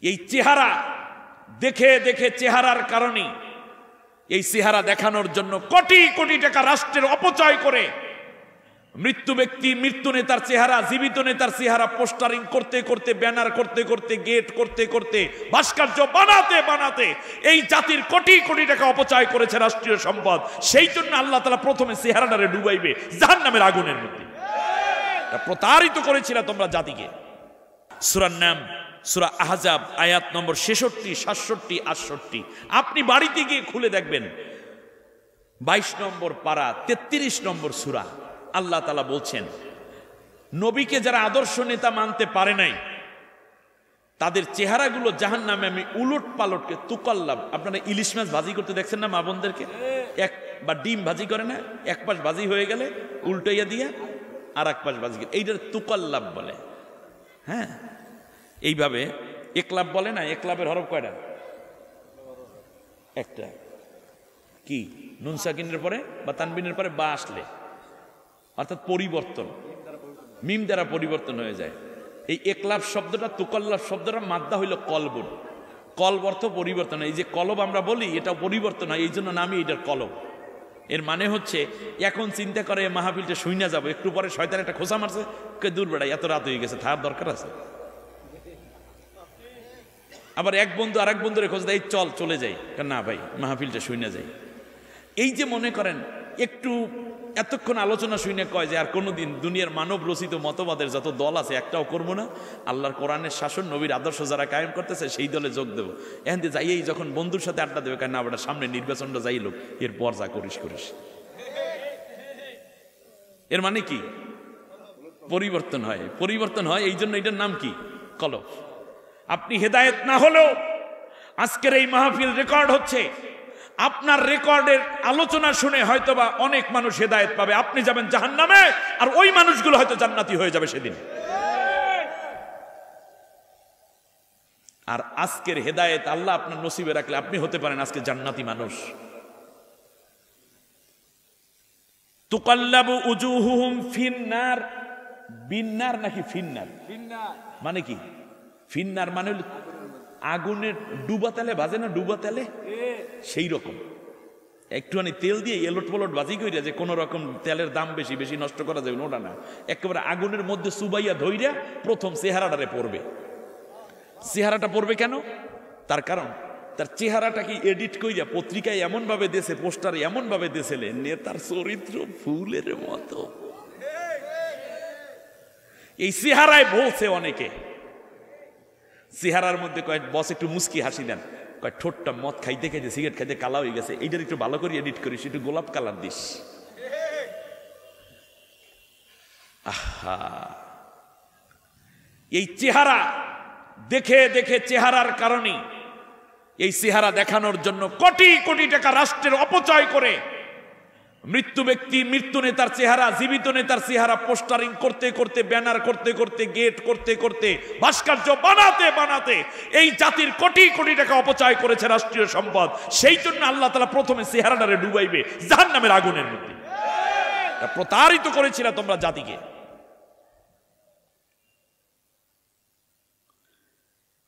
এই চেহারা দেখে দেখে চেহারার কারণে এই চেহারা দেখানোর জন্য কোটি কোটি টাকা রাষ্ট্রের অপচয় করে মৃত্যু নেতার চেহারা, জীবিত নেতার চেহারা পোস্টারিং করতে করতে, ব্যানার করতে করতে, গেট করতে করতে, ভাস্কর্য বানাতে বানাতে এই জাতির কোটি কোটি টাকা অপচয় করেছে রাষ্ট্রীয় সম্পদ। সেই জন্য আল্লাহ তাআলা প্রথমে চেহারাটারে ডুবাইবে জাহান্নামের আগুনের মধ্যে। প্রতারিত করেছিল তোমরা জাতিকে। সূরার নাম সূরা আহজাব, আয়াত নম্বর 66, 67, 68। আপনি বাড়িতে গিয়ে খুলে দেখবেন 22 নম্বর পারা 33 নম্বর সূরা। আল্লাহ তাআলা বলছেন, নবীকে যারা আদর্শ নেতা মানতে পারে নাই তাদের চেহারাগুলো জাহান্নামে আমি উলট পালটকে তুকাল্লাব। আপনারা ইলিশ মাছ ভাজি করতে দেখছেন না মা বোনদেরকে? বা ডিম ভাজি করে না, এক পাশ ভাজি হয়ে গেলে উল্টাইয়া দিয়া আর এক পাশ ভাজি, এইটার তুকাল্লাব বলে। হ্যাঁ, এইভাবে একলাব বলে না। একলাবের হরফ কয়টা? একটা। কি? নুন সাকিনের পরে বা তানবিনের পরে বা আসলে, অর্থাৎ পরিবর্তন, মিম দ্বারা পরিবর্তন হয়ে যায়। এই একলাব শব্দটা, তুকাল্লাব শব্দটা মাদ্দা হইল কলবুন। কলব অর্থ পরিবর্তন। এই যে কলব আমরা বলি, এটা পরিবর্তন হয়, এই জন্য নামই এটার কলব। এর মানে হচ্ছে এখন চিন্তা করে মাহফিলটা শুইনা যাবো, একটু পরে শয়তান একটা খোঁচা মারছে, দূর বেড়াই, এত রাত হয়ে গেছে, থাকার দরকার আছে। আবার এক বন্ধু আরেক বন্ধুরে খোঁজ দেয়, চল চলে যাই, না ভাই মাহফিলটা শুইনা যাই। এই যে মনে করেন একটু এতক্ষণ আলোচনা শুনে কয় যে আর কোনোদিন দুনিয়ার মানব রচিত মতবাদের যত দল আছে একটাও করবো না, আল্লাহর কোরআনের শাসন, নবীর আদর্শ যারা কায়েম করতেছে সেই দলে যোগ দেবো। এখন যাইয়েই যখন বন্ধুর সাথে আড্ডা দেবে, না বেটা সামনে নির্বাচনটা যাই লোক, এরপর যা করিস করিস। এর মানে কি? পরিবর্তন হয়, পরিবর্তন হয়। এই জন্য এটার নাম কি? কলব। আপনি হেদায়েত না হলেও আজকের এই মাহফিল রেকর্ড হচ্ছে, আপনার রেকর্ডের আলোচনা শুনে হয়তোবা অনেক মানুষ হেদায়েত পাবে, আপনি যাবেন জাহান্নামে, আর ওই মানুষগুলো হয়তো জান্নাতি হয়ে যাবে সেদিন। আর আজকের হেদায়েত আল্লাহ আপনার নসিবে রাখলে আপনি হতে পারেন আজকে জান্নাতি মানুষ। তুকাল্লাবু উজুহুহুম ফিন্নার, বিন্নার নাকি ফিন্নার? মানে কি? ফিন্নার মানে আগুনের ডুবা তেলে ভাজে না, ডুবা তেলে, সেই রকম একটুখানি তেল দিয়ে এলট পলট ভাজি কইরা, যে কোনো রকম তেলের দাম বেশি বেশি নষ্ট করা যাবে ওটা না, একেবারে আগুনের মধ্যে সুবাইয়া ধইরা প্রথম চেহারাটারে পড়বে। চেহারাটা পড়বে কেন? তার কারণ তার চেহারাটাকে এডিট কইরা পত্রিকায় এমন ভাবে দেশে, পোস্টারে এমন ভাবে দেশেলে, নেতার চরিত্র ফুলের মতো। এই চেহারায় বলছে অনেকে, চেহারার মধ্যে কয় বস একটু মুস্কি হাসি দেন, কয় ঠোঁটটা মদ খাইতে খাইতে সিগারেট খাইতে কালা হয়ে গেছে, এইটার একটু ভালো করে এডিট করিস, একটু গোলাপ কালার দিস। আহা, এই চেহারা দেখে দেখে চেহারার কারণে এই চেহারা দেখানোর জন্য কোটি কোটি টাকা রাষ্ট্রের অপচয় করে মৃত্যু নেতার চেহারা, জীবিত নেতার চেহারা পোস্টারিং করতে করতে, ব্যানার করতে করতে, গেট করতে করতে, ভাস্কর্য বানাতে বানাতে এই জাতির কোটি কোটি টাকা অপচয় করেছে রাষ্ট্রীয় সম্পদ। সেই জন্য আল্লাহ তাআলা প্রথমে চেহারাটারে ডুবাইবে জাহান্নামের আগুনের মধ্যে। প্রতারিত করেছিল তোমরা জাতিকে।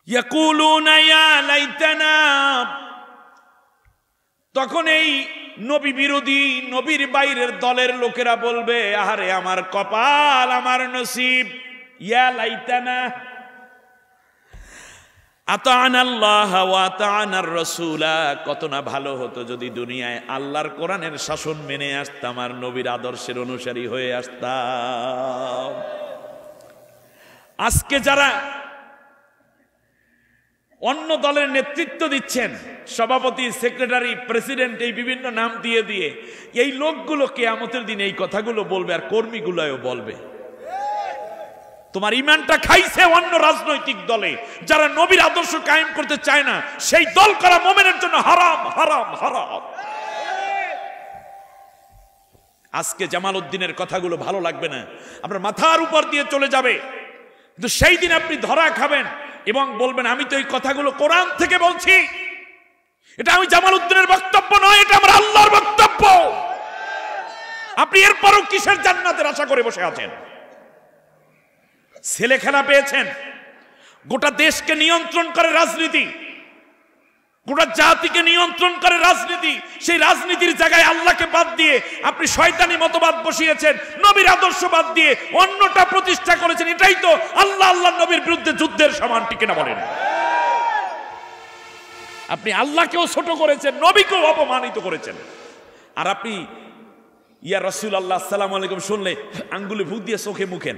ইয়াকুলুনা ইয়া লাইতানা, তখন এই নবী বিরোধী, নবীর বাইরের দলের লোকেরা বলবে, আহারে আমার কপাল, আমার নসিব, ইয়া লাইতানা আতা'নাল্লাহ ওয়া আতা'নার রাসূলা, কত না ভালো হতো যদি দুনিয়ায় আল্লাহর কোরআনের শাসন মেনে আসতাম আর নবীর আদর্শের অনুসারী হয়ে আসতাম। আজকে যারা অন্য দলের নেতৃত্ব দিচ্ছেন, সভাপতি, সেক্রেটারি, প্রেসিডেন্ট, এই বিভিন্ন নাম দিয়ে দিয়ে এই লোকগুলো কিয়ামতের দিন এই কথাগুলো বলবে, আর কর্মীগুলোও বলবে। তোমার ইমানটা খাইছে অন্য রাজনৈতিক দলে, যারা নবীর আদর্শ কায়েম করতে চায় না, সেই দল করা মুমিনের জন্য হারাম হারাম হারাম। আজকে জামাল উদ্দিনের কথাগুলো ভালো লাগবে না, আপনার মাথার উপর দিয়ে চলে যাবে, কিন্তু সেই দিন আপনি ধরা খাবেন এবং বলবেন, আমি তো এই কথাগুলো কোরআন থেকে বলছি, এটা আমি জামাল উদ্দিনের বক্তব্য নয়, এটা আমার আল্লাহর বক্তব্য। আপনি এরপরও কিসের জান্নাতের আশা করে বসে আছেন? ছেলে খেলা পেয়েছেন, গোটা দেশকে নিয়ন্ত্রণ করে রাজনীতি, গোটা জাতিকে নিয়ন্ত্রণ করে রাজনীতি। সেই রাজনীতির জায়গায় আল্লাহকে বাদ দিয়ে আপনি শয়তানি মতবাদ বসিয়েছেন, নবীর আদর্শ বাদ দিয়ে অন্যটা প্রতিষ্ঠা করেছেন। এটাই তো আল্লাহ আল্লাহ নবীর বিরুদ্ধে যুদ্ধের সমান, ঠিক না বলেন? আপনি আল্লাহকেও ছোট করেছেন, নবীকেও অপমানিত করেছেন। আর আপনি ইয়া রাসূলুল্লাহ আসসালামু আলাইকুম শুনলে আঙ্গুলে ফুঁক দিয়ে চোখে মুখেন,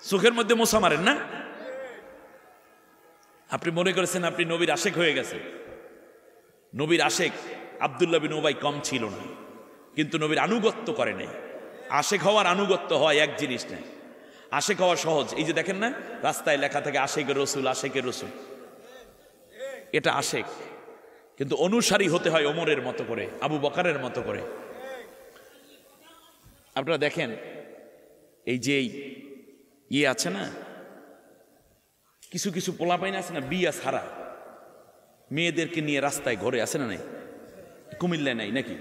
চোখের মধ্যে মোছা মারেন না? আপনি মনে করেছেন আপনি নবীর আশেক হয়ে গেছে। নবীর আশেক আব্দুল্লাহ বিন উবাই কম ছিল না, কিন্তু নবীর আনুগত্য করে নাই। আশেক হওয়ার আনুগত্য হয় এক জিনিস না, আশেক হওয়া সহজ। এই যে দেখেন না, রাস্তায় লেখা থাকে আশেকের রসুল, আশেকের রসুল, এটা আশেক। কিন্তু অনুসারী হতে হয় ওমরের মতো করে, আবু বকরের মতো করে। আপনারা দেখেন এই যে ইয়ে আছে না, কিছু কিছু পোলাপাইন আছে না বিয়া ছাড়া মেয়েদেরকে নিয়ে রাস্তায় ঘরে আছে না, নাই? কুমিল্লায় নাই নাকি?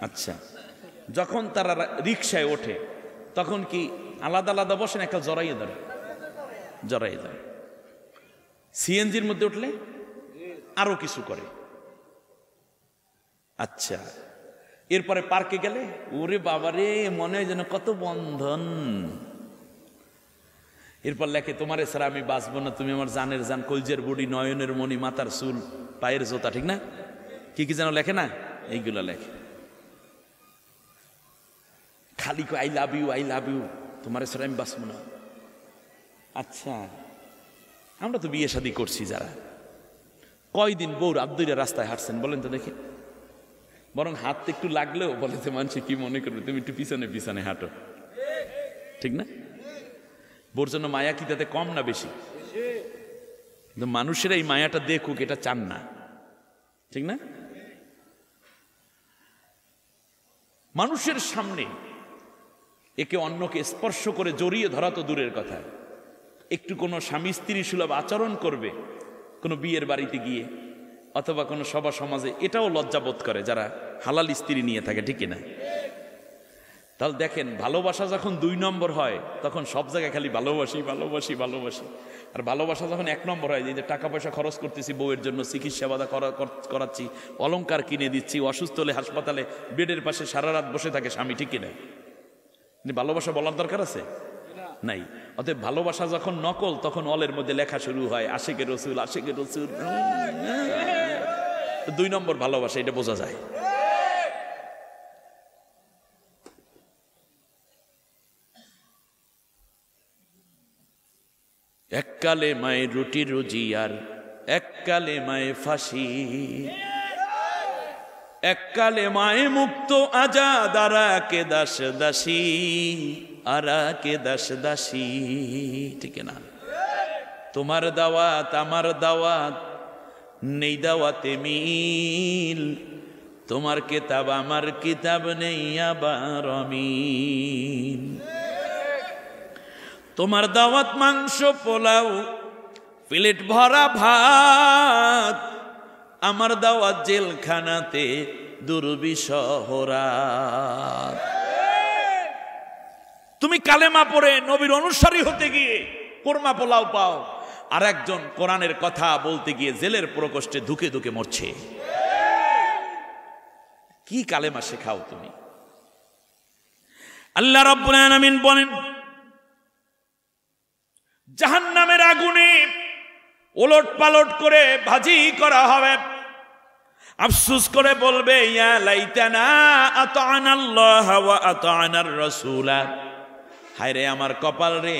আচ্ছা, যখন তারা রিক্সায় ওঠে তখন কি আলাদা আলাদা বসেন, একটা জড়াইয়ে ধরে, জড়াইয়ে ধরে। সিএনজির মধ্যে উঠলে আরো কিছু করে। আচ্ছা, এরপরে পার্কে গেলে ওরে বাবারে মনে হয় যেন কত বন্ধন। এরপর লেখে তোমারে ছাড়া আমি বাঁচবো না, তুমি আমার জানের জান, কলজের বুড়ি, নয়নের মণি, মাথার চুল, পায়ের জোতা, ঠিক না? কি কি যেন লেখে না, এইগুলো লেখে। খালি I love you, I love you, তোমারে ছাড়া আমি বাঁচবো না। আচ্ছা, আমরা তো বিয়ে শাদী করছি যারা, কয়দিন বউর আব্দুরা রাস্তায় হাঁটছেন বলেন তো দেখি? বরং হাত একটু লাগলেও বলে যে মানুষ কি মনে করবে, তুমি একটু পিছনে পিছনে হাঁটো, ঠিক না? বোর জন্য মায়া কি তাতে কম না বেশি? কিন্তু মানুষের এই মায়াটা দেখুক, এটা চান না, ঠিক না? মানুষের সামনে একে অন্যকে স্পর্শ করে জড়িয়ে ধরা তো দূরের কথা, একটু কোনো স্বামী স্ত্রী সুলভ আচরণ করবে কোনো বিয়ের বাড়িতে গিয়ে অথবা কোনো সভা সমাজে, এটাও লজ্জাবোধ করে যারা হালাল স্ত্রী নিয়ে থাকে, ঠিক না? তাহলে দেখেন, ভালোবাসা যখন 2 নম্বর হয় তখন সব জায়গায় খালি ভালোবাসি ভালোবাসি ভালোবাসি। আর ভালোবাসা যখন 1 নম্বর হয়, যে টাকা পয়সা খরচ করতেছি বউয়ের জন্য, চিকিৎসা বাধা করাচ্ছি, অলংকার কিনে দিচ্ছি, অসুস্থ হলে হাসপাতালে বেডের পাশে সারা রাত বসে থাকে স্বামী, ঠিক না? ভালোবাসা বলার দরকার আছে নাই। অতএব ভালোবাসা যখন নকল, তখন অলের মধ্যে লেখা শুরু হয় আশেকের রসুল, আশেকের রসুল। 2 নম্বর ভালোবাসা, এটা বোঝা যায়। এককালে মায়ের রুটি রুজি আর এককালে মায়ে ফাঁসি, এককালে মায়ে মুক্ত আজাদ, আরাকে দাস দাসী, আরাকে দাস দাসী, ঠিক না? তোমার দাওয়াত আমার দাওয়াত, নেই দাওয়াতে মিল, তোমার কিতাব আমার কিতাব, নেই আবার অমিল। তোমার দাওয়াত মাংস পোলাও, প্লেট ভরা ভাত, আমার দাওয়াত জেলখানাতে দুর্বিষহ রাত। তুমি কালেমা পড়ে নবীর অনুসারী হতে গিয়ে কোরমা পোলাও পাও, আর একজন কোরআনের কথা বলতে গিয়ে জেলের প্রকোষ্ঠে ধুকে ধুকে মরছে। কি কালেমা শেখাও তুমি? আল্লাহ রাব্বুল আলামিন বলেন, জাহান্নামের আগুনে ওলট পালট করে ভাজি করা হবে, আফসোস করে বলবে, ইয়া লাইতানা আতা'নাল্লাহ ওয়া আতা'নার রাসূলা, হায় রে আমার কপাল রে,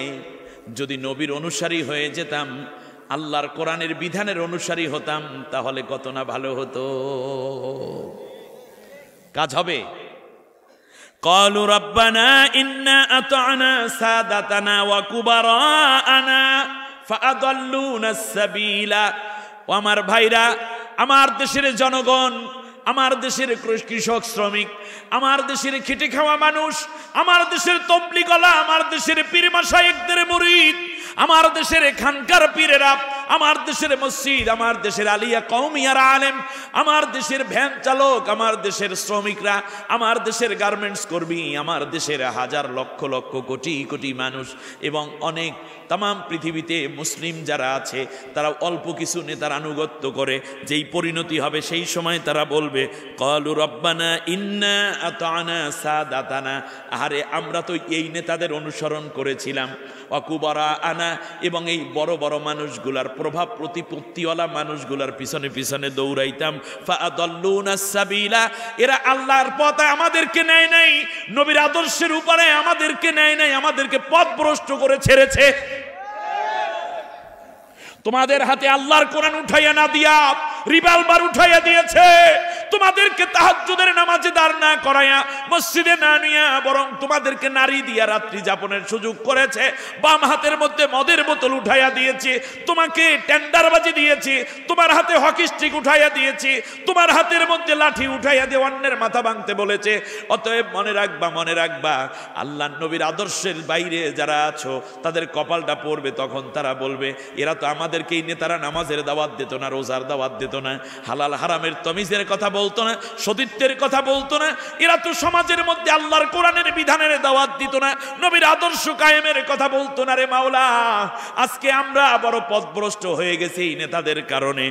যদি নবীর অনুসারী হয়ে যেতাম, আল্লাহর কোরআনের বিধানের অনুসারী হতাম, তাহলে কত না ভালো হতো। কাজ হবে। قالوا ربنا إنا أطعنا سادتنا وكبراءنا فأضلونا السبيل। আমার ভাইরা, আমার দেশের জনগণ, আমার দেশের কৃষক শ্রমিক, আমার দেশের খেটে খাওয়া মানুষ, আমার দেশের তবলিগওয়ালা, আমার দেশের পীর মাশায়েখদের মুরিদ, আমার দেশের খানকার পীরেরা, আমার দেশের মসজিদ, আমার দেশের আলিয়া কওমিয়ার আলেম, আমার দেশের ভ্যান চালক, আমার দেশের শ্রমিকরা, আমার দেশের গার্মেন্টস কর্মী, আমার দেশের হাজার লক্ষ লক্ষ কোটি কোটি মানুষ এবং অনেক তাম পৃথিবীতে মুসলিম যারা আছে তারা অল্প কিছু নেতার আনুগত্য করে, যেই পরিণতি হবে সেই সময় তারা বলবে ক্বালু রব্বানা ইন্না আতানা সাদাতানা, আরে আমরা তো এই নেতাদের অনুসরণ করেছিলাম, ওয়াকুবারা আনা, এবং এই বড় বড় মানুষগুলার প্রভাব প্রতিপত্তিওয়ালা মানুষগুলার পিছনে পিছনে দৌড়াইতাম, ফাআদাল্লুনাস সাবিলা, এরা আল্লাহর পথে আমাদেরকে নেয় নাই, নবীর আদর্শের উপরে আমাদেরকে নেয় নাই, আমাদেরকে পথভ্রষ্ট করে ছেড়েছে। তোমাদের হাতে আল্লাহর কোরআন উঠাইয়া না দিয়া রিভলভার উঠাইয়া দিয়েছে, তোমাদেরকে তাহাজ্জুদের নামাজে দাঁড় না করাইয়া মসজিদে না নিয়া বরং তোমাদেরকে নারী দিয়া রাত্রি যাপনের সুযোগ করেছে, বাম হাতের মধ্যে মদের বোতল উঠাইয়া দিয়েছে, তোমাকে টেন্ডারবাজি দিয়েছি, তোমার হাতে হকি স্টিক উঠাইয়া দিয়েছি, তোমার হাতের মধ্যে লাঠি উঠাইয়া দিয়ে অন্যের মাথা ভাঙতে বলেছে। অতএব মনে রাখবা, মনে রাখবা, আল্লাহ নবীর আদর্শের বাইরে যারা আছো তাদের কপালটা পড়বে, তখন তারা বলবে এরা তো আমাদেরকে এই নেতারা নামাজের দাওয়াত দিত না, রোজার দাওয়াত দিত না, হালাল হারামের তমিজের কথা বলতো না, সতীত্বের কথা বলতো না, এরা তো সমাজের মধ্যে আল্লাহর কোরআনের বিধানের দাওয়াত দিত না, নবীর আদর্শ কায়েমের কথা বলতো না। রে মাওলা, আজকে আমরা বড় পথভ্রষ্ট হয়ে গেছি এই নেতাদের কারণে।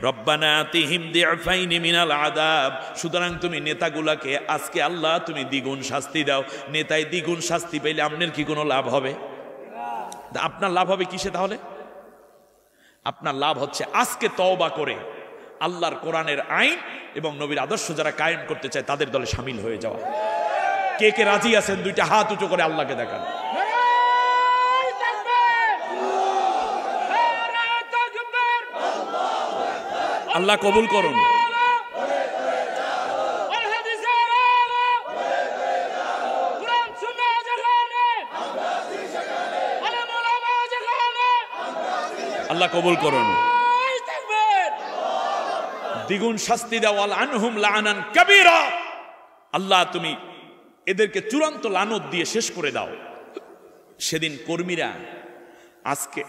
রব্বানা আতিহিম দিআফাইনি মিনাল আযাব, সুতরাং তুমি নেতাগুলাকে আজকে আল্লাহ তুমি দ্বিগুণ শাস্তি দাও। নেতায় দ্বিগুণ শাস্তি পেলে আপনার কি কোনো লাভ হবে? আপনার লাভ হবে কিসে তাহলে? আপনার লাভ হচ্ছে আজকে তওবা করে আল্লাহর কোরআনের আইন এবং নবীর আদর্শ যারা কায়েম করতে চায় তাদের দলে শামিল হয়ে যাওয়া। কে কে রাজি আছেন দুইটা হাত উঁচু করে আল্লাহকে দেখান। আল্লাহ কবুল করুন। আল্লাহ কবুল করুন। দ্বিগুণ শাস্তি দাও, আনহুম লাআনান কাবীরা, আল্লাহ তুমি এদেরকে চূড়ান্ত লানত দিয়ে শেষ করে দাও। সেদিন কর্মীরা আজকে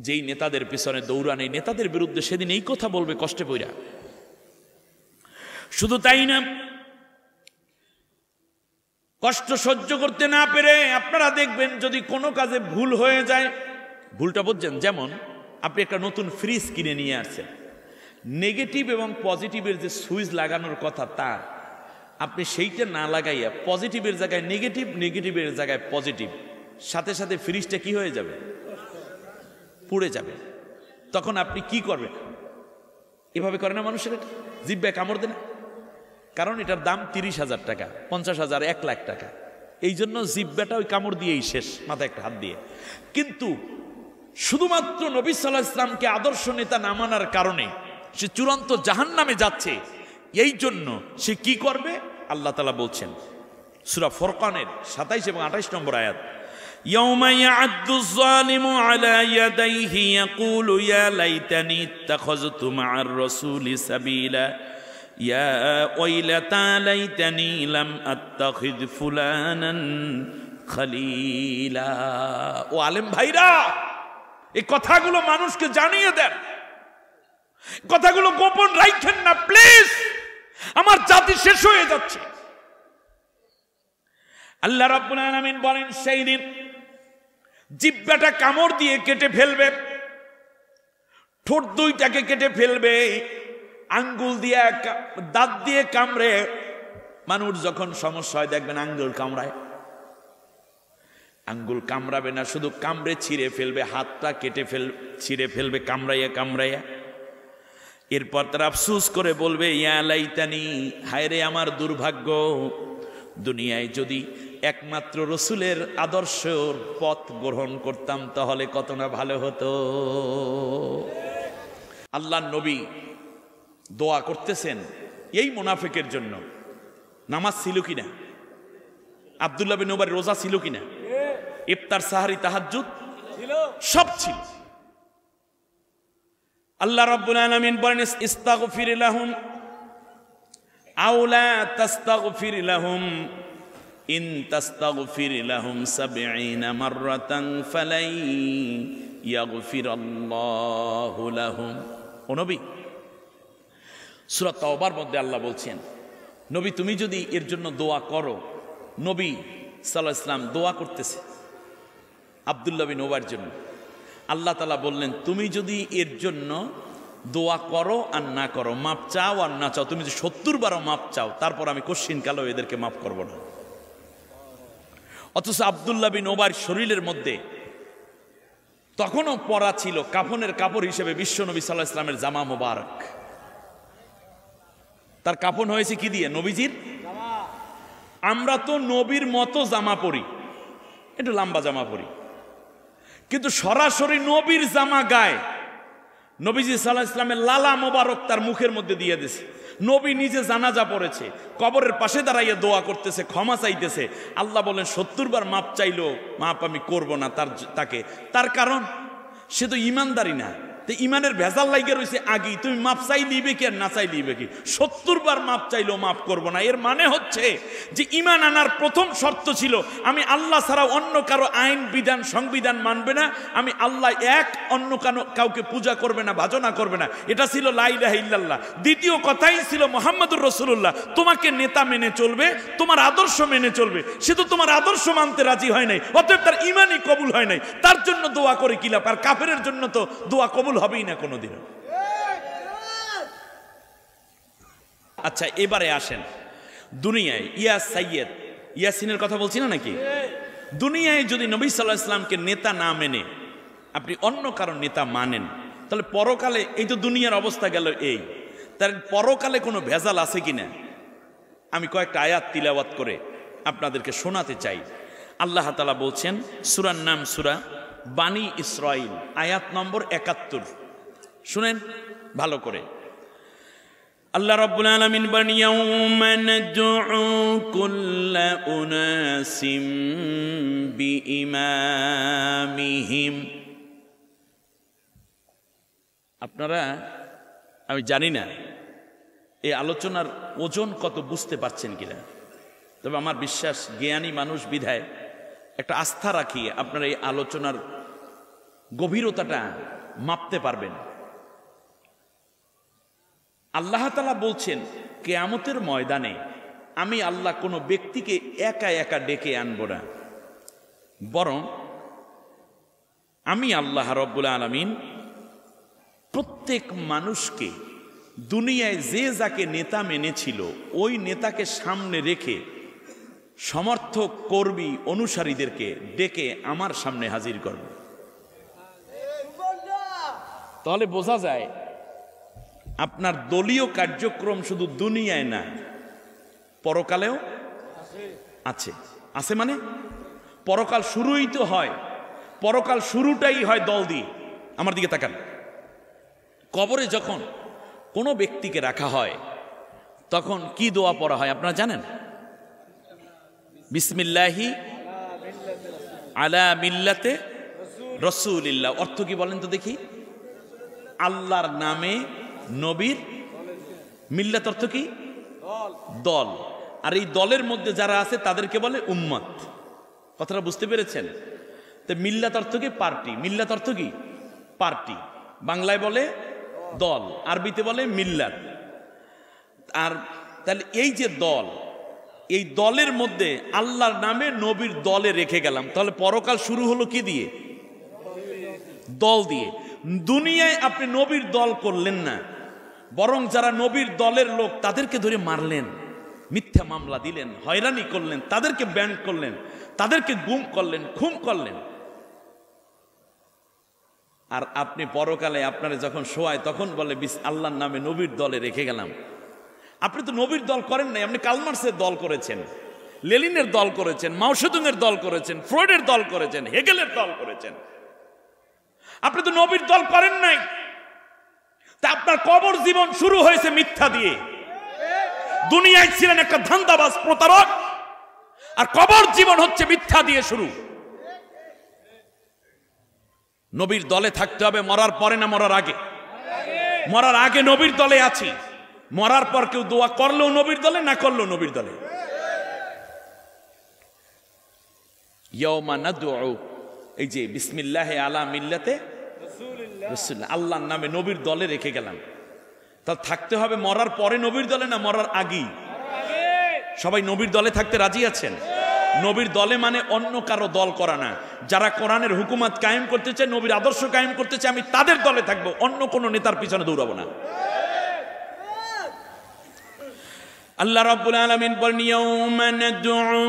যেই নেতাদের পিছনে দৌড়ান, এই নেতাদের বিরুদ্ধে সেদিন এই কথা বলবে কষ্টে পইরা। শুধু তাই না, কষ্ট সহ্য করতে না পেরে আপনারা দেখবেন যদি কোনো কাজে ভুল হয়ে যায়, ভুলটা বুঝছেন, যেমন আপনি একটা নতুন ফ্রিজ কিনে নিয়ে আসছেন, নেগেটিভ এবং পজিটিভের যে সুইচ লাগানোর কথা তার আপনি সেইটা না লাগাইয়া পজিটিভের জায়গায় নেগেটিভ, নেগেটিভের জায়গায় পজিটিভ, সাথে সাথে ফ্রিজটা কি হয়ে যাবে? পুড়ে যাবে। তখন আপনি কি করবেন? এভাবে করে না মানুষের, জিহ্বায় কামড় দেন, কারণ এটার দাম 30,000 টাকা, 50,000, 1 লাখ টাকা। এই জন্য জিহ্বাটা ওই কামড় দিয়েই শেষ, মাথায় একটা হাত দিয়ে। কিন্তু শুধুমাত্র নবী সাল্লাল্লাহু আলাইহি ওয়াসাল্লামকে আদর্শ নেতা না মানার কারণে সে চূড়ান্ত জাহান্নামে যাচ্ছে। এই জন্য সে কি করবে? আল্লাহ তাআলা বলছেন সূরা ফুরকানের 27 এবং 28 নম্বর আয়াত, ইয়াউমা ইয়া'আদ্দুয যালিমু আলা ইয়াদাইহি ইয়াকুলু ইয়া লাইতানি ইত্তাখাযতু মা'আর রাসূলি সাবিলা ইয়া ওয়াইলাতা লাইতানি লাম আত্তাখিয ফুলানান খলিলা। ও আলেম ভাইরা, এই কথাগুলো মানুষকে জানিয়ে দেন, কথাগুলো গোপন রাখেন না প্লিজ, আমার জাতি শেষ হয়ে যাচ্ছে। আল্লাহ রাব্বুল আলামিন বলেন সেই দিন জিহ্বাটা কামড় দিয়ে কেটে ফেলবে, ঠোঁট দুইটাকে কেটে ফেলবে, আঙ্গুল দিয়ে দাঁত দিয়ে কামড়ে। মানুষ যখন সমস্যা হয় দেখবেন আঙ্গুল কামড়ায়, আঙ্গুল কামড়াবে না, শুধু কামড়ে ছিঁড়ে ফেলবে, হাতটা কেটে ছিঁড়ে ফেলবে কামড়াইয়া কামড়াইয়া। এরপর তারা আফসোস করে বলবে ইয়া লাইতানি, হায় রে আমার দুর্ভাগ্য, দুনিয়ায় যদি একমাত্র রসুলের আদর্শের পথ গ্রহণ করতাম তাহলে কত না ভালো হতো। আল্লাহর নবী দোয়া করতেছেন এই মুনাফিকের জন্য। নামাজ ছিল কিনা? আব্দুল্লাহ বিন উবাইর রোজা ছিল কিনা? ইফতার, সাহারি, তাহাজ্জুদ ছিল, সব ছিল। আল্লাহ রাব্বুল আলামিন বলেন ইস্তাগফির লাহুম আও লা তাস্তাগফির লাহুম ইন তাস্তাগফির লাহুম 70 মাররাতান ফালাই ইয়াগফিরাল্লাহু লাহুম। ও নবী, সূরা তাওবার মধ্যে আল্লাহ বলছেন নবী তুমি যদি এর জন্য দোয়া করো, নবী সাল্লাল্লাহু আলাইহি ওয়াসাল্লাম দোয়া করতেছে, আব্দুল্লাহ বিন ওবার জন্য। আল্লাহ তাআলা বললেন, তুমি যদি এর জন্য দোয়া করো আর না করো, মাপ চাও আর না চাও, তুমি যদি 70 বারও মাপ চাও, তারপর আমি কশ্চিনকালেও এদেরকে মাফ করব না। অথচ আব্দুল্লাহ বিন ওবার শরীরের মধ্যে তখনও পরা ছিল কাফনের কাপড় হিসেবে বিশ্বনবী সাল্লাল্লাহু আলাইহি ওয়াসাল্লামের জামা মোবারক। তার কাফন হয়েছে কি দিয়ে? নবীজির। আমরা তো নবীর মতো জামা পরি, একটু লম্বা জামা পরি, কিন্তু সরাসরি নবীর জামা গায়ে নবীজি সাল্লাল্লাহু আলাইহি ওয়াসাল্লামের লালা মোবারক তার মুখের মধ্যে দিয়ে দিয়েছে। নবী নিজে জানাজা পড়েছে, কবরের পাশে দাঁড়াইয়া দোয়া করতেছে, ক্ষমা চাইতেছে। আল্লাহ বলেন 70 বার মাপ চাইলো, মাপ আমি করব না তাকে। তার কারণ সে তো ইমানদারি না, তো ইমানের ভেজাল লাইগে রয়েছে আগেই। তুমি মাপ চাই লিবে কি আর না চাই লিবে কি? 70 বার মাপ চাইলেও মাপ করব না। এর মানে হচ্ছে যে ইমান আনার প্রথম শর্ত ছিল আমি আল্লাহ ছাড়া অন্য কারো আইন বিধান সংবিধান মানবে না, আমি আল্লাহ এক, অন্য কাউকে পূজা করবে না, ভাজনা করবে না। এটা ছিল লা ইলাহা ইল্লাল্লাহ। দ্বিতীয় কথাই ছিল মুহাম্মদুর রাসূলুল্লাহ। তোমাকে নেতা মেনে চলবে, তোমার আদর্শ মেনে চলবে। সে তো তোমার আদর্শ মানতে রাজি হয় নাই, অতএব তার ইমানই কবুল হয় নাই। তার জন্য দোয়া করে কি লাভ? আর কাফেরের জন্য তো দোয়া কবুল হবেই না কোনোদিনও। আচ্ছা, এবারে আসেন দুনিয়ায় ইয়া সাইয়্যেদ ইয়াসিনের কথা বলছি না নাকি? দুনিয়ায় যদি নবী সাল্লাল্লাহু আলাইহি ওয়াসাল্লামকে নেতা না মেনে আপনি অন্য কারো নেতা মানেন, তাহলে পরকালে, এই তো দুনিয়ার অবস্থা গেল এই, তার পরকালে কোনো ভেজাল আছে কিনা আমি কয়েকটা আয়াত তিলাওয়াত করে আপনাদেরকে শোনাতে চাই। আল্লাহ তাআলা বলছেন, সূরার নাম সূরা বানী ইসরাইল, আয়াত নম্বর 71। শুনেন ভালো করে। আল্লাহ রাব্বুল আলামিন বলেন, ইয়াউমা নাদউ কুল্লা উনাসিম বিইমামিহিম। আপনারা, আমি জানি না এই আলোচনার ওজন কত বুঝতে পারছেন কিনা, তবে আমার বিশ্বাস জ্ঞানী মানুষ বিধায় একটা আস্থা রাখি আপনারা এই আলোচনার গভীরতাটা মাপতে পারবেন। আল্লাহ তাআলা বলছেন, কিয়ামতের ময়দানে আমি আল্লাহ কোনো ব্যক্তিকে একা একা ডেকে আনব না, বরং আমি আল্লাহ রাব্বুল আলামিন প্রত্যেক মানুষকে দুনিয়ায় যে যাকে নেতা মেনেছিল ওই নেতাকে সামনে রেখে সমর্থক কর্মী অনুসারীদেরকে ডেকে আমার সামনে হাজির করব। তাহলে বোঝা যায় আপনার দলীয় কার্যক্রম শুধু দুনিয়ায় না, পরকালেও আছে। আছে মানে পরকাল শুরুই তো হয়, পরকাল শুরুটাই হয় দল দিয়ে। আমার দিকে তাকান। কবরে যখন কোনো ব্যক্তিকে রাখা হয় তখন কি দোয়া পড়া হয় আপনারা জানেন? বিসমিল্লাহি আলা মিল্লাতে রাসূলিল্লাহ। অর্থ কি বলেন তো দেখি? আল্লাহর নামে নবীর মিল্লাত। অর্থ কি? দল। আর এই দলের মধ্যে যারা আছে তাদেরকে বলে উম্মত। কথাটা বুঝতে পেরেছেন? তো মিল্লাত অর্থ কি? পার্টি। মিল্লাত অর্থ কি? পার্টি। বাংলায় বলে দল, আরবিতে বলে মিল্লাত। আর তাহলে এই যে দল, এই দলের মধ্যে আল্লাহর নামে নবীর দলে রেখে গেলাম, তাহলে পরকাল শুরু হলো কি দিয়ে? দল দিয়ে। দুনিয়ায় আপনি নবীর দল করলেন না, বরং যারা নবীর দলের লোক তাদেরকে ধরে মারলেন, মিথ্যা মামলা দিলেন, হয়রানি করলেন, তাদেরকে ব্যান্ড করলেন, তাদেরকে গুম করলেন, খুন করলেন। আর আপনি পরকালে আপনারা যখন শোয়ায় তখন বলে আল্লাহর নামে নবীর দলে রেখে গেলাম। আপনি তো নবীর দল করেন নাই, আপনি কার্ল মার্ক্সের দল করেছেন, লেনিনের দল করেছেন, মাও সেতুংয়ের দল করেছেন, ফ্রয়েডের দল করেছেন, হেগেলের দল করেছেন। আপনি তো নবীর দল করেন নাই। তা আপনার কবর জীবন শুরু হয়েছে মিথ্যা দিয়ে। দুনিয়ায় ছিলেন একটা ধান্দাবাজ প্রতারক, আর কবর জীবন হচ্ছে মিথ্যা দিয়ে শুরু। নবীর দলে থাকতে হবে মরার পরে না মরার আগে? মরার আগে নবীর দলে আছি, মরার পর কেউ দোয়া করলেও নবীর দলে, না করলেও নবীর দলে। ইয়াউমা নাদউ, এই যে বিসমিল্লাহি আলা মিল্লাতে রাসূলিল্লাহ, আল্লাহর নামে নবীর দলে রেখে গেলাম। তাহলে থাকতে হবে মরার পরে নবীর দলে না মরার আগেই? সবাই নবীর দলে থাকতে রাজি আছেন? নবীর দলে মানে অন্য কারো দল করা না। যারা কোরআনের হুকুমত কায়েম করতে চায়, নবীর আদর্শ কায়েম করতে চায়, আমি তাদের দলে থাকবো, অন্য কোন নেতার পিছনে দৌড়াবো না। আল্লাহ রাব্বুল আলামিন বলেন ইয়াউমা নাদউ।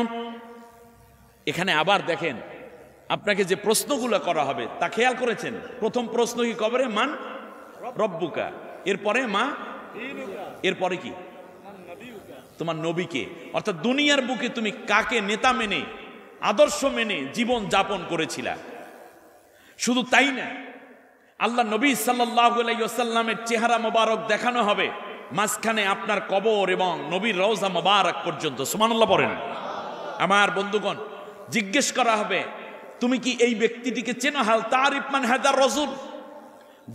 এখানে আবার দেখেন আপনাকে যে প্রশ্নগুলো করা হবে তা খেয়াল করেছেন? প্রথম প্রশ্ন কি কবরে? মান রব্বুকা, এরপরে মা, এরপরে কি? তোমার নবীকে। অর্থাৎ দুনিয়ার বুকে তুমি কাকে নেতা মেনে, আদর্শ মেনে জীবন যাপন করেছিলা। শুধু তাই না, আল্লাহ নবী সাল্লাল্লাহু আলাইহি ওয়াসাল্লামের চেহারা মোবারক দেখানো হবে মাঝখানে আপনার কবর এবং নবীর রওজা মোবারক পর্যন্ত। সুবহানাল্লাহ পড়েন। আমার বন্ধুগণ, জিজ্ঞেস করা হবে তুমি কি এই ব্যক্তিটিকে চেনো? হাল তারিফ মান হাদার রাসূল।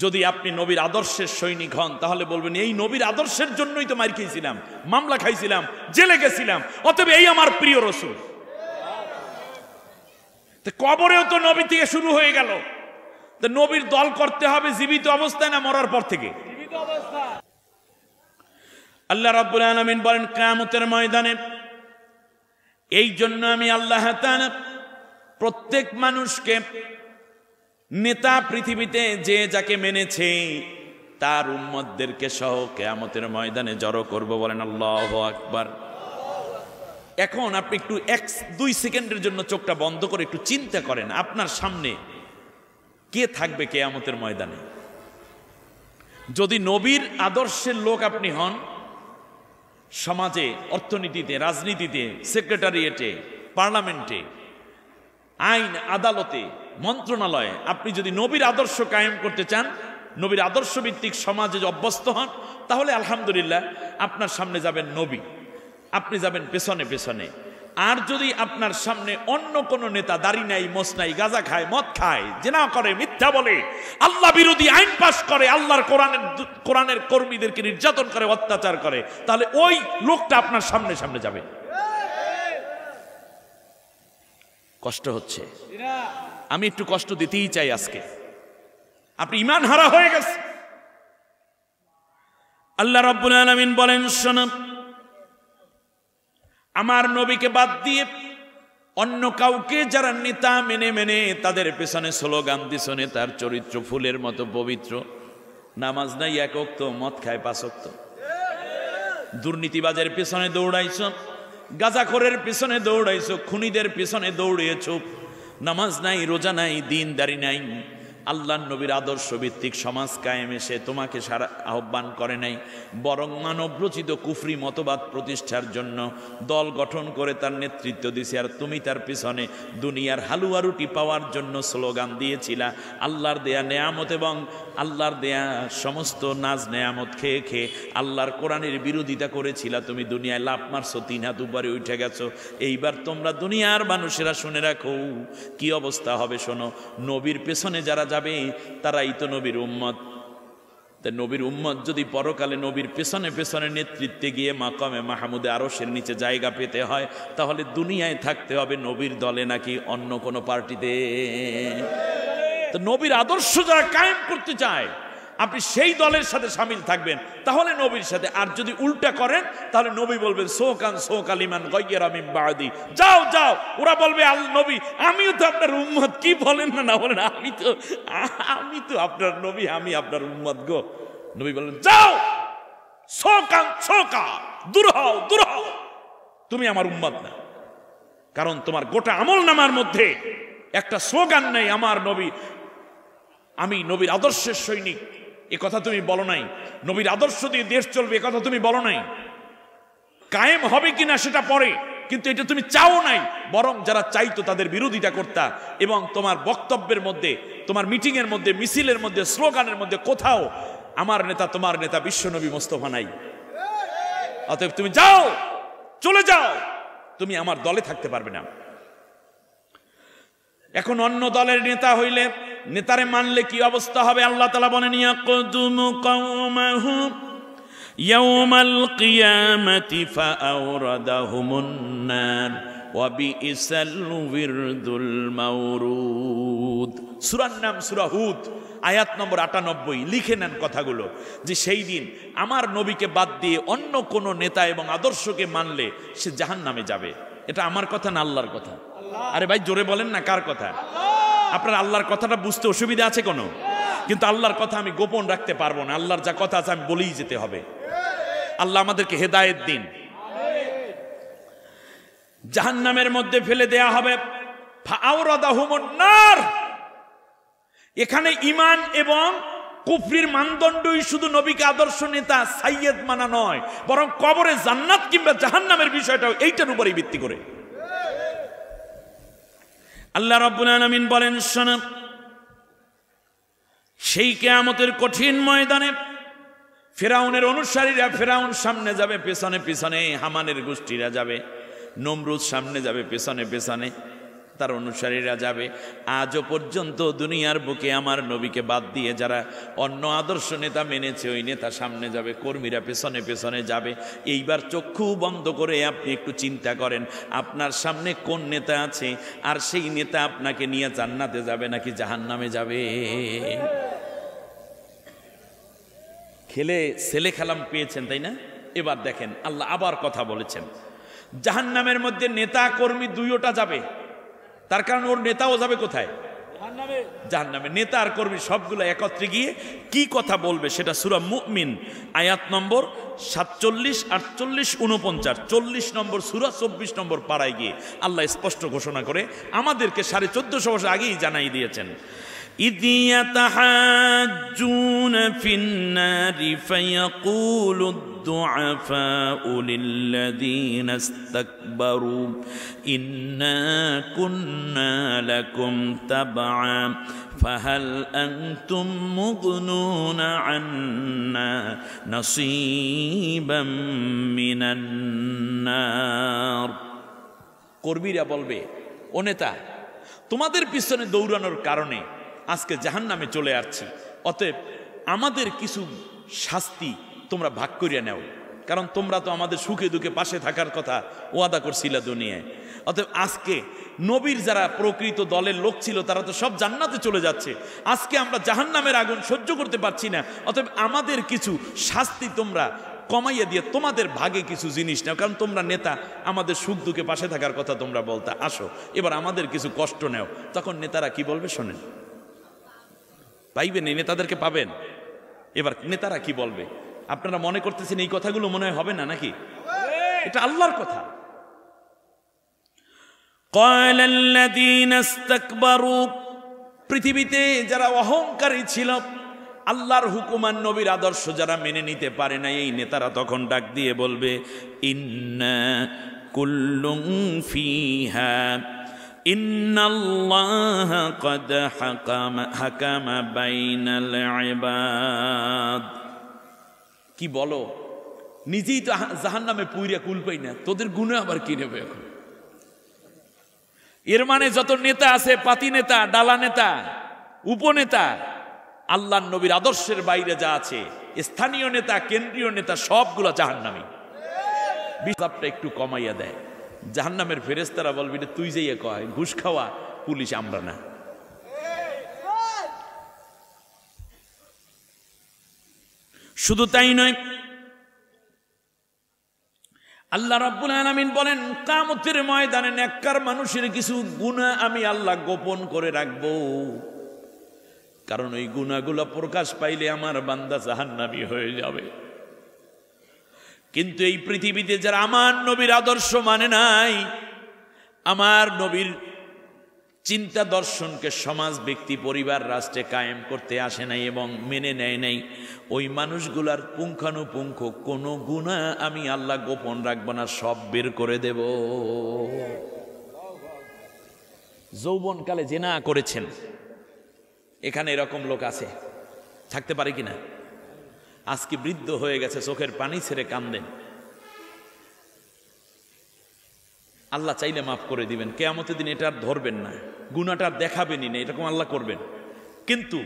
যদি আপনি নবীর আদর্শের সৈনিক হন তাহলে বলবেন এই নবীর আদর্শের জন্যই তো মার খেয়েছিলাম, মামলা খাইছিলাম, জেলে গেছিলাম, অতএব এই আমার প্রিয় রাসূল। তো কবরেও তো নবী থেকে শুরু হয়ে গেল। তো নবীর দল করতে হবে জীবিত অবস্থায় না মরার পর থেকে? জীবিত অবস্থায়। আল্লাহ রাব্বুল আলামিন বলেন কিয়ামতের ময়দানে এই জন্য আমি আল্লাহ তাআলা প্রত্যেক মানুষকে নেতা পৃথিবীতে যে যাকে মেনেছে তার উম্মতদেরকে সহ কিয়ামতের ময়দানে জড়ো করব। বলেন আল্লাহু আকবার। এখন আপনি একটু 1-2 সেকেন্ডের জন্য চোখটা বন্ধ করে একটু চিন্তা করেন আপনার সামনে কে থাকবে কিয়ামতের ময়দানে। যদি নবীর আদর্শের লোক আপনি হন, সমাজে, অর্থনীতিতে, রাজনীতিতে, সেক্রেটারিয়েটে, পার্লামেন্টে, আইন আদালতে, মন্ত্রণালয়ে আপনি যদি নবীর আদর্শ কায়েম করতে চান, নবীর আদর্শ ভিত্তিক সমাজে অভ্যস্ত হন, তাহলে আলহামদুলিল্লাহ আপনার সামনে যাবেন নবী, আপনি যাবেন পেছনে পেছনে। আর যদি আপনার সামনে অন্য কোন নেতা দাড়ি নাই, মোছ নাই, গাঁজা খায়, মদ খায়, জিনা করে, মিথ্যা বলে, আল্লাহ বিরোধী আইন পাশ করে, আল্লাহর কোরআনের কর্মীদেরকে নির্যাতন করে, অত্যাচার করে, তাহলে ওই লোকটা আপনার সামনে সামনে যাবে। কষ্ট হচ্ছে, আমি একটু কষ্ট দিতেই চাই আজকে। আপনি ঈমান হারা হয়ে গেছে। আল্লাহ রাব্বুল আলামিন বলেন শোনো, আমার নবীকে বাদ দিয়ে অন্য কাউকে যারা নেতা মেনে মেনে তাদের পেছনে স্লোগান দিছো, তার চরিত্র ফুলের মতো পবিত্র, নামাজ নাই এক ওয়াক্ত, মদ খায় 5 ওয়াক্ত, দুর্নীতিবাজের পেছনে দৌড়াইছো, গাঁজাখোরের পেছনে দৌড়াইছো, খুনিদের পেছনে দৌড়িয়েছো, নামাজ নাই, রোজা নাই, দিনদারি নাই, আল্লাহর নবীর আদর্শ ভিত্তিক সমাজ কায়েমে সে তোমাকে সারা আহ্বান করে নাই, বরং মানব রচিত কুফরি মতবাদ প্রতিষ্ঠার জন্য দল গঠন করে তার নেতৃত্ব দিয়েছে। আর তুমি তার পিছনে দুনিয়ার হালুয়া রুটি পাওয়ার জন্য স্লোগান দিয়েছিলা। আল্লাহর দেয়া নেয়ামত এবং আল্লাহর দেয়া সমস্ত নাজ নেয়ামত খেয়ে খেয়ে আল্লাহর কোরআনের বিরোধিতা করেছিলা। তুমি দুনিয়ায় লাভ মারছো, 3 হাত উপরে উঠে গেছো। এইবার তোমরা দুনিয়ার মানুষেরা শুনে রাখো কি অবস্থা হবে। শোনো, নবীর পেছনে যারা যাবে তারাই তো নবীর উম্মত। তাই নবীর উম্মত যদি পরকালে নবীর পেছনে পেছনে নেতৃত্বে গিয়ে মাকামে মাহমুদে আরশের নিচে জায়গা পেতে হয়, তাহলে দুনিয়ায় থাকতে হবে নবীর দলে নাকি অন্য কোনো পার্টিতে? তো নবীর আদর্শ যারা কায়েম করতে চায় আপনি সেই দলের সাথে শামিল থাকবেন, তাহলে নবীর সাথে। আর যদি উল্টা করেন তাহলে নবী বলবেন সোকান সোকালিমান গায়রা মিন বাদি, যাও যাও। ওরা বলবে আল নবী আমিও তো আপনার উম্মত, কি বলেন না বলেন, আমি তো আপনার নবী, আমি আপনার উম্মত গো। নবী বলেন যাও, সোকান সোকা, দূর হও দূর হও, তুমি আমার উম্মত না। কারণ তোমার গোটা আমল নামার মধ্যে একটা স্লোগান নেই আমার নবী, আমি নবীর আদর্শের সৈনিক, এ কথা তুমি বলো নাই। নবীর আদর্শ দিয়ে দেশ চলবে, এ কথা তুমি বলো নাই। কায়েম হবে কিনা সেটা পরে, কিন্তু এটা তুমি চাও নাই। বরং যারা চাইতো তাদের বিরোধিতা করতা, এবং তোমার বক্তব্যের মধ্যে, তোমার মিটিং এর মধ্যে, মিছিলের মধ্যে, স্লোগানের মধ্যে কোথাও আমার নেতা, তোমার নেতা বিশ্বনবী মোস্তফা নাই। অতএব তুমি যাও, চলে যাও, তুমি আমার দলে থাকতে পারবে না। এখন অন্য দলের নেতা হইলে, নেতারে মানলে কি অবস্থা হবে? আল্লাহ তাআলা বলেন ইয়াকুদুমু কওমাহু ইয়াউমাল কিয়ামাতি ফাআওরাদাহুমুন নার ওয়া বিইসাল উইরদুল মাওরুদ। সূরার নাম সূরা হুদ, আয়াত নম্বর 98। লিখে নেন কথাগুলো, যে সেই দিন আমার নবীকে বাদ দিয়ে অন্য কোন নেতা এবং আদর্শকে মানলে সে জাহান্নামে যাবে। এটা আমার কথা না আল্লাহর কথা? আরে ভাই জোরে বলেন না, কার কথা? আপনার আল্লাহর কথাটা বুঝতে অসুবিধা আছে কোনো? কিন্তু আল্লাহর কথা আমি গোপন রাখতে পারবো না। আল্লাহর যা কথা আছে আমি বলেই যেতে হবে। আল্লাহ আমাদেরকে হেদায়েত দিন। জাহান্নামের মধ্যে ফেলে দেয়া হবে। ফাআওরাদাহুমুন নার। এখানে ঈমান এবং কুফরির মানদণ্ডই শুধু নবীকে আদর্শ নেতা সাইয়্যেদ মানা নয়, বরং কবরে জান্নাত কিংবা জাহান্নামের বিষয়টাও এইটার উপরেই ভিত্তি করে। আল্লাহ রাব্বুল আলামিন বলেন, শোনো, সেই কিয়ামতের কঠিন ময়দানে ফিরআউনের অনুসারীরা, ফিরআউন সামনে যাবে, পেছনে পেছনে হামানের গোষ্ঠীরা যাবে, নমরুদ সামনে যাবে, পেছনে পেছনে তার অনুসারীরা যাবে। আজও পর্যন্ত দুনিয়ার বুকে আমার নবীকে বাদ দিয়ে যারা অন্য আদর্শ নেতা মেনেছে, ওই নেতা সামনে যাবে, কর্মীরা পেছনে পেছনে যাবে। এইবার চক্ষু বন্ধ করে আপনি একটু চিন্তা করেন, আপনার সামনে কোন নেতা আছে, আর সেই নেতা আপনাকে নিয়ে জান্নাতে যাবে নাকি জাহান্নামে যাবে? খেলে ছেলে খেলাম পেয়েছেন, তাই না? এবার দেখেন আল্লাহ আবার কথা বলেছেন, জাহান্নামের মধ্যে নেতা কর্মী দুইটা যাবে। তার কারণ ওর নেতাও যাবে কোথায়? জাহান্নামে। নেতা আর কর্মী সবগুলো একত্রে গিয়ে কি কথা বলবে সেটা সূরা মুমিন আয়াত নম্বর 47, 48, 49, 40 নম্বর সূরা, 24 নম্বর পাড়ায় গিয়ে আল্লাহ স্পষ্ট ঘোষণা করে আমাদেরকে 1450 বছর আগেই জানাই দিয়েছেন। إذ يتحاجون في النار فيقول الضعفاء للذين استكبروا إنا كنا لكم تبعا فهل أنتم مغنون عنا نصيبا من النار। কর্মীরা বলবে, ও নেতা, তোমাদের পিছনে দৌড়ানোর কারণে আজকে জাহান্নামে চলে আসছি, অতএব আমাদের কিছু শাস্তি তোমরা ভাগ করিয়া নাও, কারণ তোমরা তো আমাদের সুখে দুঃখে পাশে থাকার কথা ওয়াদা করছিলা দুনিয়ায়। অতএব আজকে নবীর যারা প্রকৃত দলের লোক ছিল তারা তো সব জান্নাতে চলে যাচ্ছে, আজকে আমরা জাহান্নামের আগুন সহ্য করতে পারছি না, অতএব আমাদের কিছু শাস্তি তোমরা কমাইয়া দিয়ে তোমাদের ভাগে কিছু জিনিস নাও, কারণ তোমরা নেতা, আমাদের সুখ দুঃখে পাশে থাকার কথা তোমরা বলতে, আসো এবার আমাদের কিছু কষ্ট নেও। তখন নেতারা কি বলবে শোনেন, পাইবেন, এই নেতাদেরকে পাবেন। এবার নেতারা কি বলবে? আপনারা মনে করতেছেন এই কথাগুলো মনে হবে না নাকি? এটা আল্লাহর কথা। قال الذين استكبروا, পৃথিবীতে যারা অহংকারী ছিল, আল্লাহর হুকুম আর নবীর আদর্শ যারা মেনে নিতে পারে না, এই নেতারা তখন ডাক দিয়ে বলবে, ইন্না কুল্লুন ফিহা ইন্নাল্লাহা ক্বাদ হাকামা বাইনাল ইবাদ। কি বলো, নিজেই তো জাহান্নামে পুইরা কুল পাই না, তোদের গুনাহ আবার কি নেবে এখন? এর মানে যত নেতা আছে, পাতি নেতা, ডালা নেতা, উপনেতা, আল্লাহর নবীর আদর্শের বাইরে যা আছে, স্থানীয় নেতা, কেন্দ্রীয় নেতা, সবগুলো জাহান্নামী। বিচারটা একটু কমাইয়া দেয়। জাহান্নামের ফেরেশতারা বলবি, তুই যেয়ে কয় ঘুষ খাওয়া পুলিশ, আমরা না। শুধু তাই নয়, আল্লাহ রাব্বুল আলামিন বলেন, কিয়ামতের ময়দানে নেককার মানুষের কিছু গুনাহ আমি আল্লাহ গোপন করে রাখবো, কারণ ওই গুনাহগুলো প্রকাশ পাইলে আমার বান্দা জাহান্নামী হয়ে যাবে। কিন্তু এই পৃথিবীতে যারা আমার নবীর আদর্শ মানে নাই, আমার নবীর চিন্তা দর্শনকে সমাজ, ব্যক্তি, পরিবার, রাষ্ট্রে কায়েম করতে আসে নাই এবং মেনে নেয় নাই, ওই মানুষগুলার পুঙ্খানুপুঙ্খ কোনো গুনাহ আমি আল্লাহ গোপন রাখবো না, সব বের করে দেব। যৌবনকালে জিনা করেছেন, এখানে এরকম লোক আছে, থাকতে পারে কিনা? আজকে বৃদ্ধ হয়ে গেছে, চোখের পানি ছেড়ে কান্দেন, আল্লাহ চাইলে মাফ করে দিবেন, কিয়ামতের দিন এটা আর ধরবেন না, গুনাহটা দেখাবেনই না, এরকম আল্লাহ করবেন। কিন্তু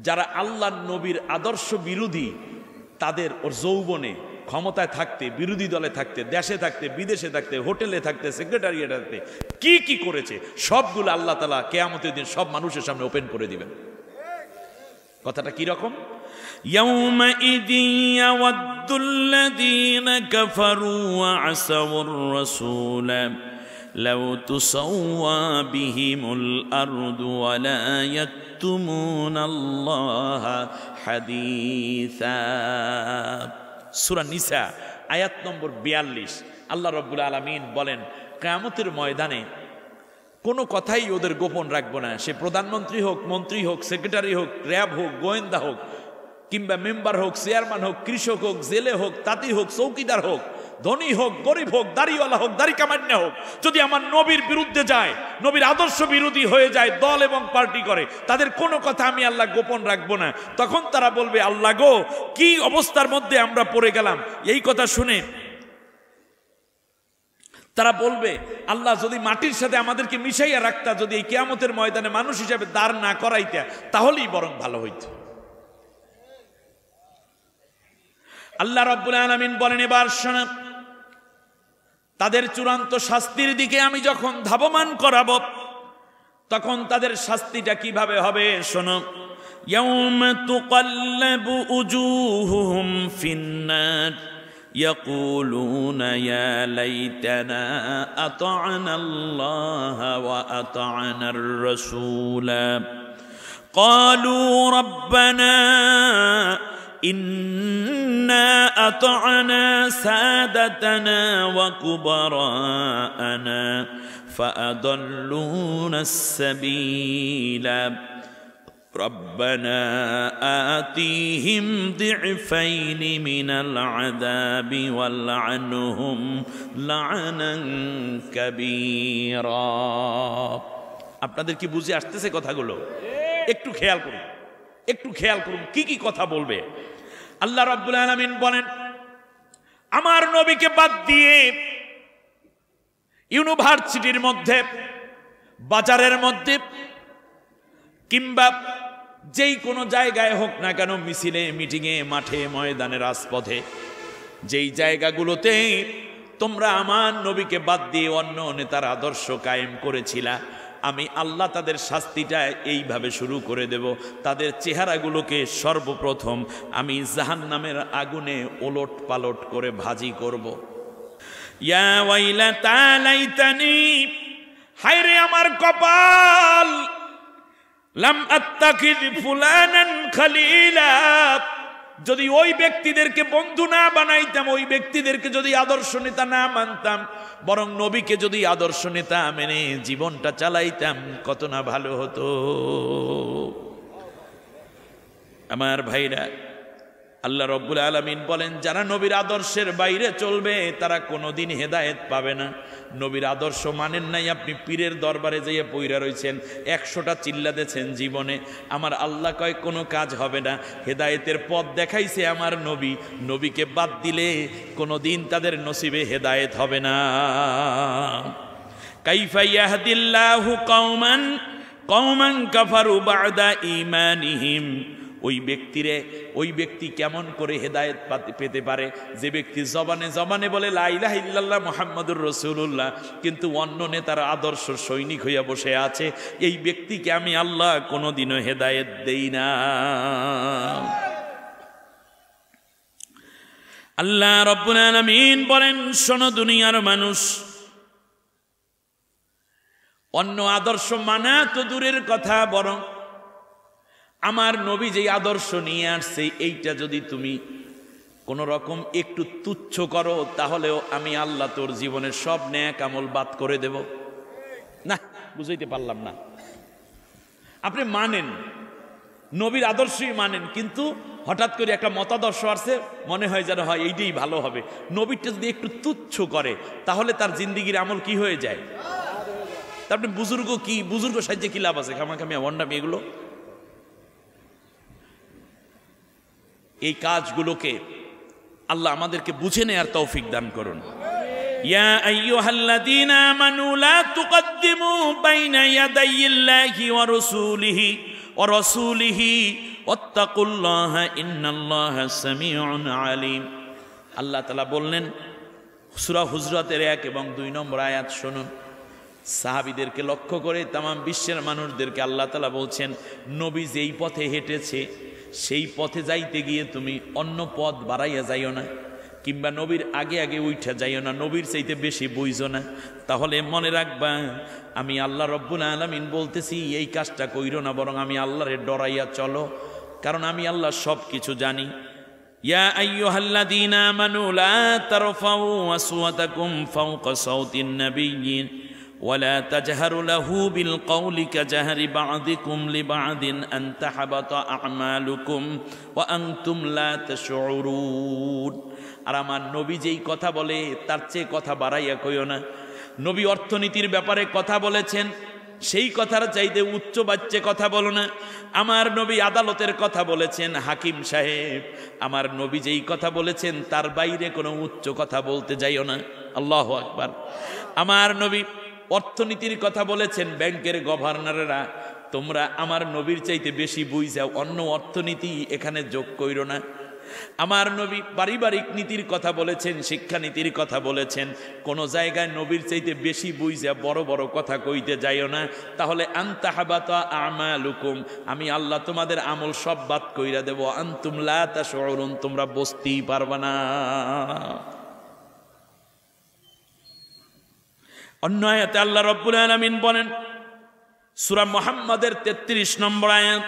যারা আল্লাহর নবীর আদর্শ বিরোধী, তাদের ওর যৌবনে ক্ষমতায় থাকতে, বিরোধী দলে থাকতে, দেশে থাকতে, বিদেশে থাকতে, হোটেলে থাকতে, সেক্রেটারিয়েটে থাকতে কি কি করেছে, সবগুলো আল্লাহ তাআলা কিয়ামতের দিন সব মানুষের সামনে ওপেন করে দিবেন। কথাটা কি রকম? ইয়াউমাইযিন ইয়াওয়াদ্দুল্লাযীনা কাফারু ওয়া আসাউর রাসূলা লাউ তুসাওয়া বিহিমুল আরদু ওয়া লা ইয়াকতুমুনাল্লাহা হাদিসা। সূরা নিসা আয়াত নম্বর 42। আল্লাহ রাব্বুল আলামিন বলেন, কিয়ামতের ময়দানে কোনো কথাই ওদের গোপন রাখবো না। সে প্রধানমন্ত্রী হোক, মন্ত্রী হোক, সেক্রেটারি হোক, র্যাব হোক, গোয়েন্দা হোক, কিংবা মেম্বার হোক, চেয়ারম্যান হোক, কৃষক হোক, জেলে হোক, তাঁতি হোক, চৌকিদার হোক, ধনী হোক, গরিব হোক, দাড়িওয়ালা হোক, দাড়ি কামান্না হোক, যদি আমার নবীর বিরুদ্ধে যায়, নবীর আদর্শ বিরোধী হয়ে যায়, দল এবং পার্টি করে, তাদের কোনো কথা আমি আল্লাহ গোপন রাখবো না। তখন তারা বলবে, আল্লাহ গো, কি অবস্থার মধ্যে আমরা পড়ে গেলাম। এই কথা শুনে তারা বলবে, আল্লাহ যদি মাটির সাথে আমাদেরকে মিশাইয়া রাখতা, যদি এই কিয়ামতের ময়দানে মানুষ হিসাবে দাঁড় না করাইতা, তাহলেই বরং ভালো হইত। আল্লাহ রাব্বুল আলামিন বলেন, এবার শোনা, তাদের চূড়ান্ত শাস্তির দিকে আমি যখন ধাবমান করাবো, তখন তাদের শাস্তিটা কিভাবে হবে শোনো। ইয়াউমা তুকাল্লাবু উজুহুহুম ফিন্নার ইয়াকুলুনা ইয়া লাইতানা আতা'না আল্লাহ ওয়া আতা'নার রাসূলা ক্বালু রাব্বানা ইন্না আতা'না সাদাতানা ওয়া কুবারা'ানা ফাআদাল্লুনা আস-সাবিলা ربنا آتيهم ضعفين من العذاب والعنهم لعنا كبيرا। আপনাদের কি বুঝে আসতেছে কথাগুলো? একটু খেয়াল করুন, একটু খেয়াল করুন কি কি কথা বলবে। আল্লাহ রাব্বুল আলামিন বলেন, আমার নবীকে বাদ দিয়ে ইউনিভার্সিটির মধ্যে, বাজারের মধ্যে, কিংবা যেই কোনো জায়গায় হোক না কেন, মিছিলে, মিটিংয়ে, মাঠে, ময়দানে, রাজপথে, যেই জায়গাগুলোতে তোমরা আমার নবীকে বাদ দিয়ে অন্য নেতার আদর্শ কায়েম করেছিলা, আমি আল্লাহ তাদের শাস্তিটা এইভাবে শুরু করে দেব। তাদের চেহারাগুলোকে সর্বপ্রথম আমি জাহান্নামের আগুনে ওলট পালট করে ভাজি করব। ইয়া ওয়াইলাতা লাইতানি, হায়রে আমার কপাল, লাম আত্তাখিয ফুলানান খলিলা, যদি ওই ব্যক্তিদেরকে বন্ধু না বানাইতাম, ওই ব্যক্তিদেরকে যদি আদর্শ নেতা না মানতাম, বরং নবীকে যদি আদর্শ নেতা মেনে জীবনটা চালাইতাম, কত না ভালো হতো। আমার ভাইরা, আল্লাহ রাব্বুল আলামিন বলেন, যারা নবীর আদর্শের বাইরে চলবে তারা কোনোদিন হেদায়েত পাবে না। নবীর আদর্শ মানেন নাই, আপনি পীরের দরবারে যাইয়া পইরা রইছেন, 100টা চিল্লা দিয়েছেন জীবনে, আমার আল্লাহ কয় কোনো কাজ হবে না। হেদায়েতের পথ দেখাইছে আমার নবী, নবীকে বাদ দিলে কোনোদিন তাদের নসিবে হেদায়েত হবে না। কাইফা ইয়াহদিল্লাহু কওমান কাফারু বা'দা ঈমানিহিম, ওই ব্যক্তি কেমন করে হেদায়েত পেতে পারে, যে ব্যক্তি জবানে বলে লা ইলাহা ইল্লাল্লাহ মুহাম্মাদুর রাসূলুল্লাহ, কিন্তু অন্য নেতার আদর্শ সৈনিক হইয়া বসে আছে, এই ব্যক্তিকে আমি আল্লাহ কোনোদিনও হেদায়েত দেই না। আল্লাহ রাব্বুল আলামিন বলেন, শোনো দুনিয়ার মানুষ, অন্য আদর্শ মানা তো দূরের কথা, বরং আমার নবী যে আদর্শ নিয়ে আসছে এইটা যদি তুমি কোন রকম একটু তুচ্ছ করো, তাহলেও আমি আল্লাহ তোর জীবনের সব নেক আমল বাদ করে দেব। না, বুঝাইতে পারলাম না। আপনি মানেন, নবীর আদর্শই মানেন, কিন্তু হঠাৎ করে একটা মতাদর্শ আসছে, মনে হয় যেন হয় এইটাই ভালো হবে। নবীরটা যদি একটু তুচ্ছ করে, তাহলে তার জিন্দিগির আমল কি হয়ে যায়? তারপরে বুজুর্গ সাহায্যে কি লাভ আছে? খামাখামি ওয়ান্ডামি এগুলো। এই কাজগুলোকে আল্লাহ আমাদেরকে বুঝে নেয়ার তৌফিক দান করুন। ইয়া আইয়ুহাল্লাযীনা আমানু লা তুকদ্দিমু বাইনা ইয়াদাইল্লাহি ওয়া রাসূলিহি ওয়াত্তাকুল্লাহা ইন্নাল্লাহা সামিউন আলীম। আল্লাহ তাআলা বললেন সূরা হুজরাতের 1 এবং 2 নম্বর আয়াত শুনুন। সাহাবীদেরকে লক্ষ্য করে তামাম বিশ্বের মানুষদেরকে আল্লাহ তাআলা বলছেন, নবী যেই পথে হেঁটেছে সেই পথে যাইতে গিয়ে তুমি অন্য পথ বাড়াইয়া যাইও না। কিংবা নবীর আগে আগে উঠা যাইও না, নবীর চাইতে বেশি বুঝো না। তাহলে মনে রাখবা আমি আল্লাহ রব্বুল আলামিন বলতেছি এই কাজটা কইরো না, বরং আমি আল্লাহরে ডরাইয়া চলো, কারণ আমি আল্লাহ সব কিছু জানি। ইয়া আইয়ুহাল্লাযীনা আমানু লা তারফাউ আসওয়াতাকুম ফাওকা সাওতিন নাবিয়্যিন ওয়ালা তাজহারু লাহু বিল কওলি কাজহরি বা'দিকুম লিবা'দিন আন তাহবাতা আমালুকুম ওয়া আনতুম লা তাশউরুন। আর আমার নবী যেই কথা বলে তার চেয়ে কথা বাড়াইয়া কইও না। নবী অর্থনীতির ব্যাপারে কথা বলেছেন, সেই কথার চাইতে উচ্চ বাচ্চে কথা বলো না। আমার নবী আদালতের কথা বলেছেন, হাকিম সাহেব, আমার নবী যেই কথা বলেছেন তার বাইরে কোনো উচ্চ কথা বলতে যাইও না। আল্লাহু আকবার। আমার নবী অর্থনীতির কথা বলেছেন, ব্যাংকের গভর্নরেরা তোমরা আমার নবীর চাইতে বেশি বুঝাও, অন্য অর্থনীতি এখানে যোগ কইরো না। আমার নবী পারিবারিক নীতির কথা বলেছেন, শিক্ষানীতির কথা বলেছেন, কোন জায়গায় নবীর চাইতে বেশি বুঝা বড় বড় কথা কইতে যাইও না, তাহলে আনতাহাবাতা আমালুকুম, আমি আল্লাহ তোমাদের আমল সব বাদ কইরা দেব, আনতুম লা তাশউরুন, তোমরা বুঝতেই পারবা না। অন্য আয়াতে আল্লাহ রাব্বুল আলামিন বলেন, সূরা মুহাম্মাদের 33 নম্বর আয়াত,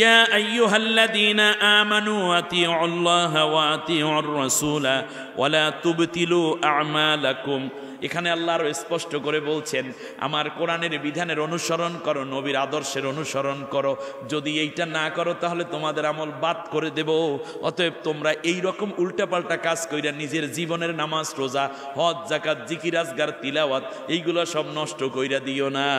ইয়া আইয়ুহাল্লাযীনা আমানু আতিউল্লাহা ওয়া আতিউর রাসূলা ওয়া লা তুবতিলু আমালাকুম। এখানে আল্লাহ আরো স্পষ্ট করে বলছেন, আমার কোরআনের বিধানের অনুসরণ করো, নবীর আদর্শের অনুসরণ করো, যদি এইটা না করো তাহলে তোমাদের আমল বাদ করে দেব। অতএব তোমরা এই রকম উল্টাপাল্টা কাজ কইরা নিজের জীবনের নামাজ, রোজা, হজ, যাকাত, জিকির, আজগার, তিলাওয়াত এইগুলো সব নষ্ট কইরা দিও না।